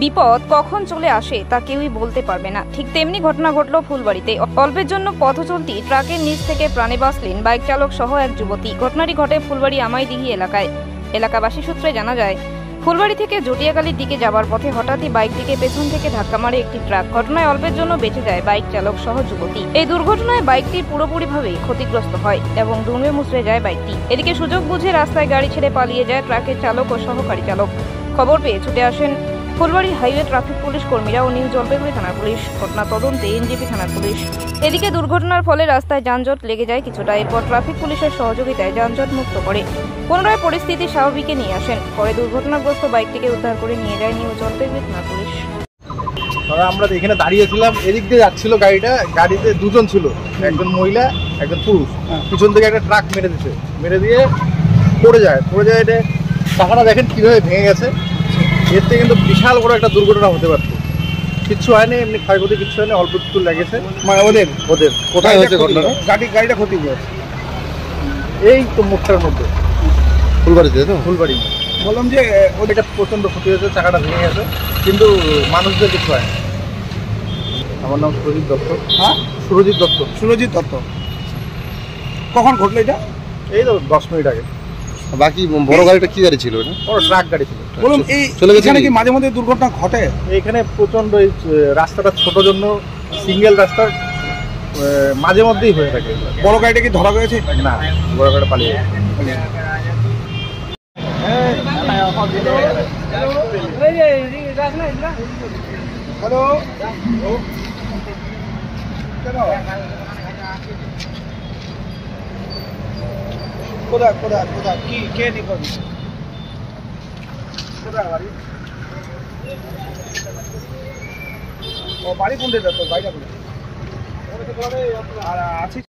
বিপদ কখন চলে আসে তা কেউই বলতে পারবে না। ঠিক তেমনি ঘটনা ঘটল ফুলবাড়িতে। অল্পের জন্য পথ চলতি ট্রাকের নিচ থেকে প্রাণে বাঁচলেন বাইক চালক সহ এক যুবতী। ঘটনাটি ঘটে ফুলবাড়ি আমাইদিঘি এলাকায়। এলাকাবাসী সূত্রে জানা যায়, ফুলবাড়ি থেকে জটিয়াকালীর দিকে যাবার পথে হঠাৎই বাইকটিকে পেছন থেকে ধাক্কা মারে একটি ট্রাক। ঘটনায় অল্পের জন্য বেঁচে যায় বাইক চালক সহ যুবতী। এই দুর্ঘটনায় বাইকটি পুরোপুরিভাবে ক্ষতিগ্রস্ত হয় এবং দুমড়ে মুচড়ে যায় বাইকটি। এদিকে সুযোগ বুঝে রাস্তায় গাড়ি ছেড়ে পালিয়ে যায় ট্রাকের চালক ও সহকারী চালক। খবর পেয়ে ছুটে আসেন ফুলবাড়ি হাইওয়ে ট্রাফিক পুলিশ কর্মীরা ও নিউ জলপাইগুড়ি থানার পুলিশ। ঘটনা তদন্তে এনজেপি থানার পুলিশ। এদিকে দুর্ঘটনার ফলে রাস্তায় যানজট লেগে যায় কিছুটা। এরপর ট্রাফিক পুলিশের সহযোগিতায় যানজট মুক্ত করে পুনরায় পরিস্থিতি স্বাভাবিকে নিয়ে আসেন। পরে দুর্ঘটনাগ্রস্ত বাইকটিকে উদ্ধার করে নিয়ে যায় নিউ জলপাইগুড়ি থানার পুলিশ। আমরা এখানে দাঁড়িয়েছিলাম, এদিক দিয়ে যাচ্ছিল গাড়িটা। গাড়িতে দুজন ছিল, একজন মহিলা একজন পুরুষ। পিছন থেকে একটা ট্রাক মেরে দিয়ে পড়ে যায়। এটা চাকাটা দেখেন কিভাবে ভেঙে গেছে। এর থেকে কিন্তু বিশাল বড় একটা দুর্ঘটনা হতে পারত। কিচ্ছু হয়নি, এমনি ক্ষয়ক্ষতি কিচ্ছু হয়নি, অল্প একটু লেগেছে। মানে ওদের কোথায় হয়েছে ঘটনাটা? গাড়িটা ক্ষতি হয়েছে এই তো মুখটার মধ্যে, ফুলবাড়িতে। তো ফুলবাড়ি বললাম যে ওটা প্রচণ্ড ক্ষতি হয়েছে, চাকাটা ভেঙে গেছে, কিন্তু মানুষদের কিছু হয়। আমার নাম সুরজিৎ দত্ত। হ্যাঁ, সুরজিৎ দত্ত। কখন ঘটলো এটা? এই তো 10 মিনিট আগে। বাকি বড় গাড়িটা কি গাড়ি ছিল? বড় ট্রাক গাড়ি ছিল। বলুন, এখানে কি মাঝে মধ্যে দুর্ঘটনা ঘটে? এখানে প্রচণ্ড, এই রাস্তাটা ছোট জন্য সিঙ্গেল রাস্তা, মাঝে মধ্যেই হয়ে থাকে। বড় গাড়িটা কি ধরা হয়েছে? না, বড় গাড়িটা পালিয়ে গেছে। হ্যালো, কোথায় কি কে নিকট? কোথায় বাড়ি? ও বাড়ি কোনটা? তোর বাড়িটা কোথায়? আর আছিস?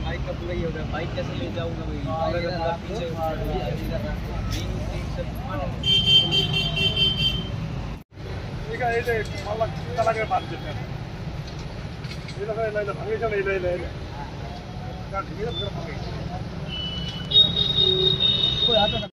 बाइक का पूरा ही हो गया। बाइक कैसे ले जाऊंगा मैं? पीछे ठीक है, ये माला चला के बात करते हैं। ये लगा ले भागे चल ले क्या ठीक है, फिर भागे कोई आता